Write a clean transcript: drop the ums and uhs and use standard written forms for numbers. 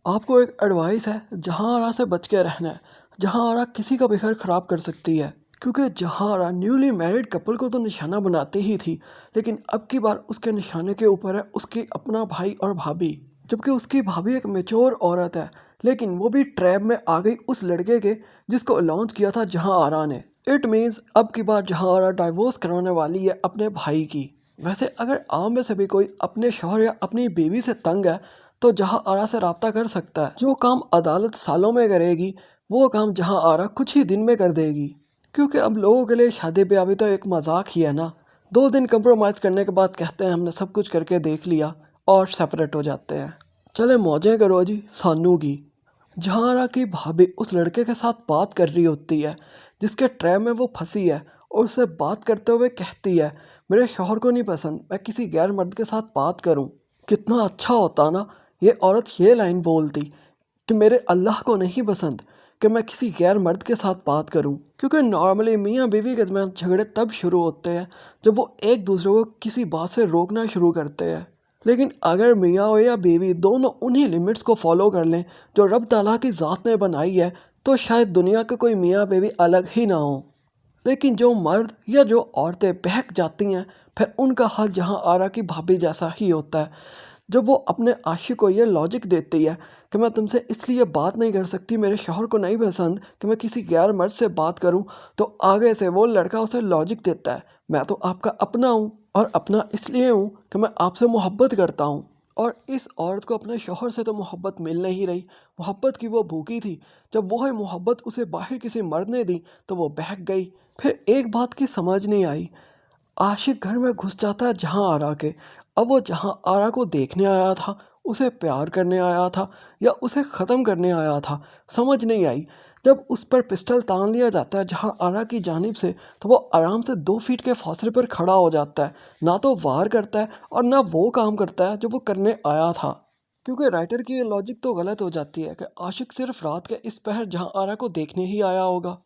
آپ کو ایک ایڈوائس ہے، جہاں آرا سے بچ کے رہنا ہے۔ جہاں آرا کسی کا بھی گھر خراب کر سکتی ہے، کیونکہ جہاں آرا نیولی میرڈ کپل کو تو نشانہ بناتی ہی تھی، لیکن اب کی بار اس کے نشانے کے اوپر ہے اس کی اپنا بھائی اور بھابھی، جبکہ اس کی بھابھی ایک میچور عورت ہے، لیکن وہ بھی ٹریپ میں آ گئی اس لڑکے کے جس کو لانچ کیا تھا جہاں آرا نے۔ اٹ مینز اب کی بار جہاں آرا ڈائیورس کروانے والی ہے اپنے بھائی کی۔ ویسے اگر عام میں سے بھی کوئی اپنے شوہر یا اپنی بیوی سے تنگ ہے تو جہاں آرا سے رابطہ کر سکتا ہے۔ جو کام عدالت سالوں میں کرے گی وہ کام جہاں آرا کچھ ہی دن میں کر دے گی، کیونکہ اب لوگوں کے لیے شادی بیاہ بھی تو ایک مذاق ہی ہے نا۔ 2 دن کمپرومائز کرنے کے بعد کہتے ہیں ہم نے سب کچھ کر کے دیکھ لیا اور سیپریٹ ہو جاتے ہیں۔ چلے موجیں کرو جی سانو کی۔ جہاں آرا کی بھابھی اس لڑکے کے ساتھ بات کر رہی ہوتی ہے جس کے ٹریپ میں وہ پھنسی ہے، اور اسے بات کرتے ہوئے کہتی ہے میرے شوہر کو نہیں پسند میں کسی غیر مرد کے ساتھ بات کروں۔ کتنا اچھا ہوتا نا یہ عورت یہ لائن بولتی کہ میرے اللہ کو نہیں پسند کہ میں کسی غیر مرد کے ساتھ بات کروں، کیونکہ نارملی میاں بیوی کے درمیان جھگڑے تب شروع ہوتے ہیں جب وہ ایک دوسرے کو کسی بات سے روکنا شروع کرتے ہیں۔ لیکن اگر میاں ہو یا بیوی دونوں انہی لمٹس کو فالو کر لیں جو رب تعالیٰ کی ذات نے بنائی ہے تو شاید دنیا کے کوئی میاں بیوی الگ ہی نہ ہوں۔ لیکن جو مرد یا جو عورتیں بہک جاتی ہیں پھر ان کا حال جہاں آرا کی بھابھی جیسا ہی ہوتا ہے، جب وہ اپنے عاشق کو یہ لاجک دیتی ہے کہ میں تم سے اس لیے بات نہیں کر سکتی میرے شوہر کو نہیں پسند کہ میں کسی غیر مرد سے بات کروں، تو آگے سے وہ لڑکا اسے لاجک دیتا ہے میں تو آپ کا اپنا ہوں، اور اپنا اس لیے ہوں کہ میں آپ سے محبت کرتا ہوں۔ اور اس عورت کو اپنے شوہر سے تو محبت مل نہیں رہی، محبت کی وہ بھوکی تھی، جب وہ محبت اسے باہر کسی مرد نے دی تو وہ بہک گئی۔ پھر ایک بات کی سمجھ نہیں آئی، عاشق گھر میں گھس جاتا ہے جہاں آرا کے، اب وہ جہاں آرا کو دیکھنے آیا تھا، اسے پیار کرنے آیا تھا، یا اسے ختم کرنے آیا تھا، سمجھ نہیں آئی۔ جب اس پر پسٹل تان لیا جاتا ہے جہاں آرا کی جانب سے تو وہ آرام سے 2 فٹ کے فاصلے پر کھڑا ہو جاتا ہے، نہ تو وار کرتا ہے اور نہ وہ کام کرتا ہے جو وہ کرنے آیا تھا، کیونکہ رائٹر کی یہ لاجک تو غلط ہو جاتی ہے کہ عاشق صرف رات کے اس پہر جہاں آرا کو دیکھنے ہی آیا ہوگا۔